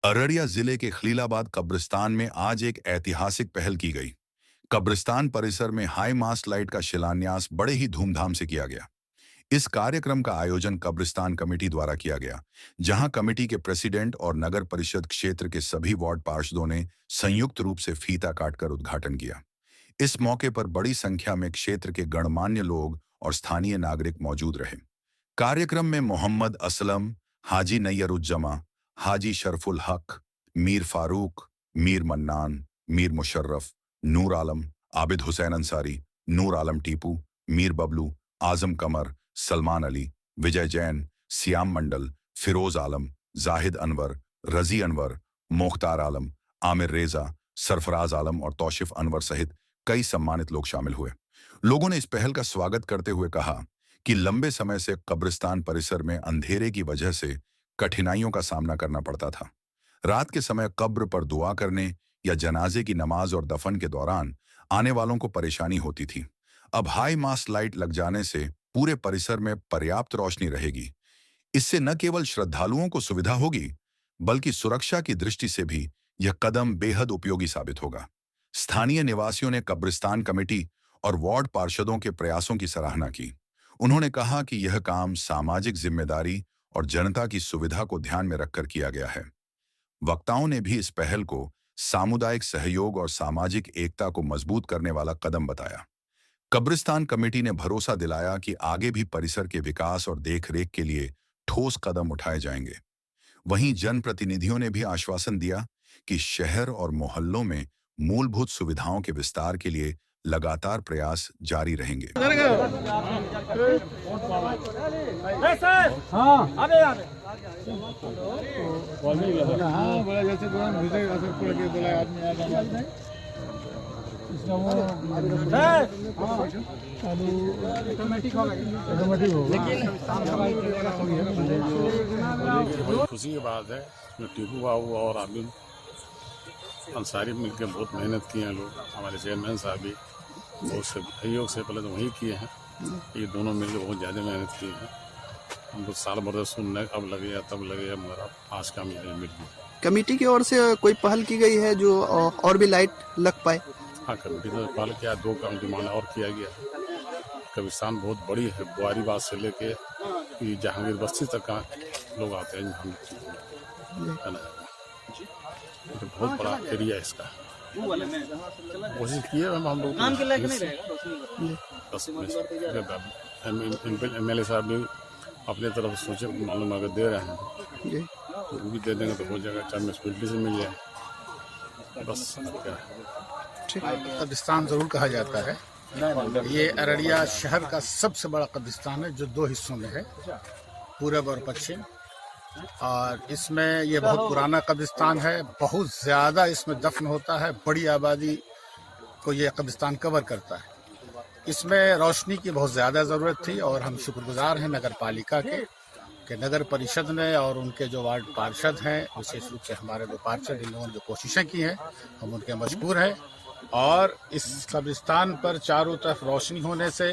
अररिया जिले के खलीलाबाद कब्रिस्तान में आज एक ऐतिहासिक पहल की गई। कब्रिस्तान परिसर में हाई मास्ट लाइट का शिलान्यास बड़े ही धूमधाम से किया गया। इस कार्यक्रम का आयोजन कब्रिस्तान कमेटी द्वारा किया गया, जहां कमेटी के प्रेसिडेंट और नगर परिषद क्षेत्र के सभी वार्ड पार्षदों ने संयुक्त रूप से फीता काटकर उद्घाटन किया। इस मौके पर बड़ी संख्या में क्षेत्र के गणमान्य लोग और स्थानीय नागरिक मौजूद रहे। कार्यक्रम में मोहम्मद असलम, हाजी नैयरुज्जमा, हाजी शरफुल हक, मीर फारूक, मीर मन्नान, मीर मुशर्रफ, नूर आलम, आबिद हुसैन अंसारी, नूर आलम टीपू, मीर बबलू, आजम कमर, सलमान अली, विजय जैन, सियाम मंडल, फिरोज आलम, जाहिद अनवर, रजी अनवर, मोख्तार आलम, आमिर रेजा, सरफराज आलम और तौशिफ अनवर सहित कई सम्मानित लोग शामिल हुए। लोगों ने इस पहल का स्वागत करते हुए कहा कि लंबे समय से कब्रिस्तान परिसर में अंधेरे की वजह से कठिनाइयों का सामना करना पड़ता था। रात के समय कब्र पर दुआ करने या जनाजे की नमाज और दफन के दौरान आने वालों को परेशानी होती थी। अब हाई मास्ट लाइट लग जाने से पूरे परिसर में पर्याप्त रोशनी रहेगी। इससे न केवल श्रद्धालुओं को सुविधा होगी, बल्कि सुरक्षा की दृष्टि से भी यह कदम बेहद उपयोगी साबित होगा। स्थानीय निवासियों ने कब्रिस्तान कमेटी और वार्ड पार्षदों के प्रयासों की सराहना की। उन्होंने कहा कि यह काम सामाजिक जिम्मेदारी और जनता की सुविधा को ध्यान में रखकर किया गया है। वक्ताओं ने भी इस पहल को सामुदायिक सहयोग और सामाजिक एकता को मजबूत करने वाला कदम बताया। कब्रिस्तान कमेटी ने भरोसा दिलाया कि आगे भी परिसर के विकास और देखरेख के लिए ठोस कदम उठाए जाएंगे। वहीं जनप्रतिनिधियों ने भी आश्वासन दिया कि शहर और मोहल्लों में मूलभूत सुविधाओं के विस्तार के लिए लगातार प्रयास जारी रहेंगे। खुशी की बात है, टीपू बाबू और आबिद अंसारी मिलकर बहुत मेहनत किए हैं। लोग हमारे चेयरमैन साहब भी बहुत सहयोग से पहले तो वही किए हैं, ये दोनों मिलकर बहुत ज़्यादा मेहनत की है। हम तो साल भर सुनने अब लगे या तब लगे, मगर अब आज काम मिल गया। कमेटी की ओर से कोई पहल की गई है जो और भी लाइट लग पाए? हाँ, कमेटी ने पहल किया, 2 कमेटी माना और किया गया। कब्रिस्तान बहुत बड़ी है, बुआरीबाद से लेके जहांगीर बस्ती तक का लोग आते हैं, है ना। तो बहुत बड़ा एरिया है इसका। कोशिश किए हम लोग MLA साहब भी अपने तरफ सोचे मालूम अगर दे रहे हैं तो वो भी दे देंगे तो हो जाएगा, चाहे म्यूनसिपैलिटी से मिल जाए बस। क्या कब्रिस्तान जरूर कहा जाता है। ये अररिया शहर का सबसे बड़ा कब्रिस्तान है जो 2 हिस्सों में है, पूरब और पश्चिम। और इसमें ये बहुत पुराना कब्रिस्तान है, बहुत ज़्यादा इसमें दफन होता है, बड़ी आबादी को ये कब्रिस्तान कवर करता है। इसमें रोशनी की बहुत ज़्यादा ज़रूरत थी और हम शुक्रगुजार हैं नगर पालिका के नगर परिषद ने और उनके जो वार्ड पार्षद हैं, विशेष रूप से हमारे 2 पार्षद, इन लोगों ने जो कोशिशें की हैं हम उनके मशकूर हैं। और इस कब्रिस्तान पर चारों तरफ रोशनी होने से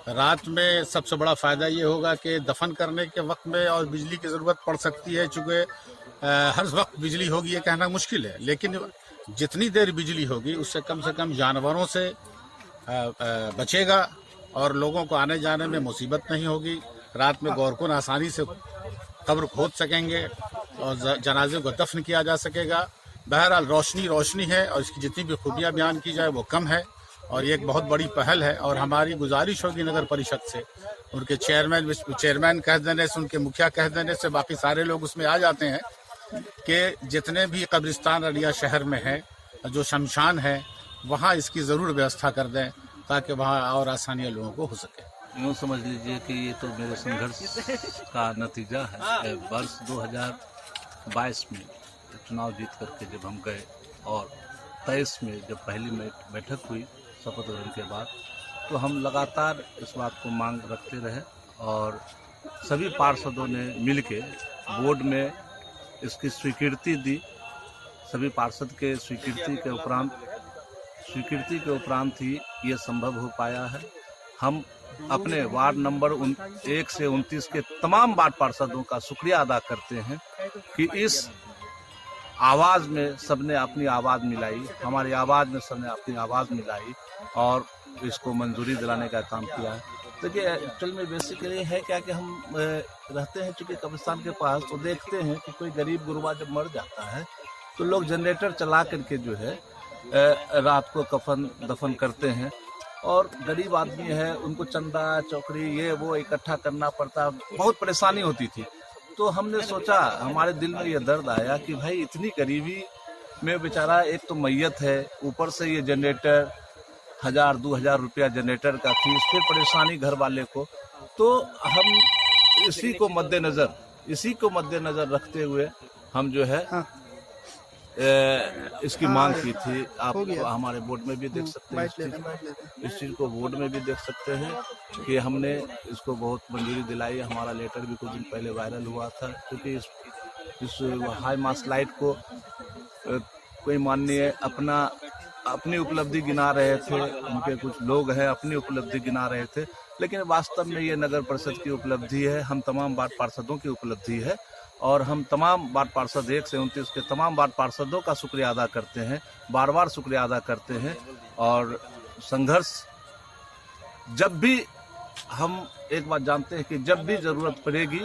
रात में सबसे बड़ा फ़ायदा ये होगा कि दफन करने के वक्त में और बिजली की ज़रूरत पड़ सकती है, चूँकि हर वक्त बिजली होगी ये कहना मुश्किल है, लेकिन जितनी देर बिजली होगी उससे कम जानवरों से बचेगा और लोगों को आने जाने में मुसीबत नहीं होगी। रात में गौरकुन आसानी से कब्र खोद सकेंगे और जनाजे को दफन किया जा सकेगा। बहरहाल रोशनी है और इसकी जितनी भी खूबियाँ बयान की जाए वो कम है और ये एक बहुत बड़ी पहल है। और हमारी गुजारिश होगी नगर परिषद से, उनके चेयरमैन कह देने से, उनके मुखिया कह देने से बाकी सारे लोग उसमें आ जाते हैं कि जितने भी कब्रिस्तान अररिया शहर में है, जो शमशान है, वहाँ इसकी ज़रूर व्यवस्था कर दें ताकि वहाँ और आसानियाँ लोगों को हो सके। यूँ समझ लीजिए कि ये तो मेरे संघर्ष का नतीजा है। वर्ष 2022 में चुनाव जीत करके जब हम गए और 23 में जब पहली बैठक हुई शपथ ग्रहण के बाद, तो हम लगातार इस बात को मांग रखते रहे और सभी पार्षदों ने मिलके बोर्ड में इसकी स्वीकृति दी। सभी पार्षद के स्वीकृति के उपरांत ही ये संभव हो पाया है। हम अपने वार्ड नंबर 1 से 29 के तमाम वार्ड पार्षदों का शुक्रिया अदा करते हैं कि इस आवाज़ में सबने अपनी आवाज़ मिलाई, हमारी आवाज़ में सबने अपनी आवाज़ मिलाई और इसको मंजूरी दिलाने का काम किया है। देखिए एक्चुअल में बेसिकली है क्या कि हम रहते हैं चूँकि कब्रिस्तान के पास, तो देखते हैं कि कोई गरीब गुरबा जब मर जाता है तो लोग जनरेटर चला करके जो है रात को कफन दफन करते हैं। और गरीब आदमी है, उनको चंदा चौकड़ी ये वो इकट्ठा करना पड़ता, बहुत परेशानी होती थी। तो हमने सोचा, हमारे दिल में ये दर्द आया कि भाई इतनी गरीबी में बेचारा, एक तो मैयत है, ऊपर से ये जनरेटर 1000-2000 रुपया जनरेटर का फीस, फिर परेशानी घर वाले को। तो हम इसी को मद्देनजर रखते हुए हम जो है इसकी मांग की थी। आप हमारे बोर्ड में भी देख सकते हैं, इस चीज़ को बोर्ड में भी देख सकते हैं कि हमने इसको बहुत मंजूरी दिलाई। हमारा लेटर भी कुछ दिन पहले वायरल हुआ था, क्योंकि इस हाई मास्ट लाइट को कोई माननीय अपनी उपलब्धि गिना रहे थे, उनके कुछ लोग हैं अपनी उपलब्धि गिना रहे थे, लेकिन वास्तव में ये नगर परिषद की उपलब्धि है, हम तमाम वार्ड पार्षदों की उपलब्धि है। और हम तमाम वार्ड पार्षद 1 से 29 के तमाम वार्ड पार्षदों का शुक्रिया अदा करते हैं, बार बार शुक्रिया अदा करते हैं। और संघर्ष जब भी, हम एक बात जानते हैं कि जब भी ज़रूरत पड़ेगी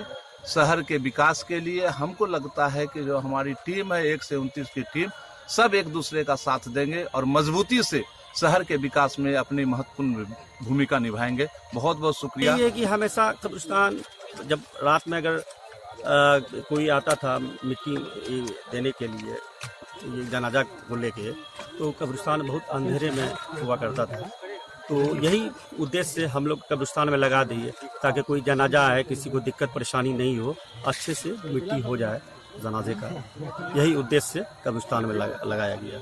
शहर के विकास के लिए, हमको लगता है कि जो हमारी टीम है 1 से 29 की टीम, सब एक दूसरे का साथ देंगे और मजबूती से शहर के विकास में अपनी महत्वपूर्ण भूमिका निभाएंगे। बहुत बहुत शुक्रिया। ये कि हमेशा कब्रिस्तान जब रात में अगर कोई आता था मिट्टी देने के लिए, ये जनाजा को लेके, तो कब्रिस्तान बहुत अंधेरे में हुआ करता था। तो यही उद्देश्य से हम लोग कब्रिस्तान में लगा दिए, ताकि कोई जनाजा है, किसी को दिक्कत परेशानी नहीं हो, अच्छे से मिट्टी हो जाए जनाजे का। यही उद्देश्य से कब्रिस्तान में लगाया गया।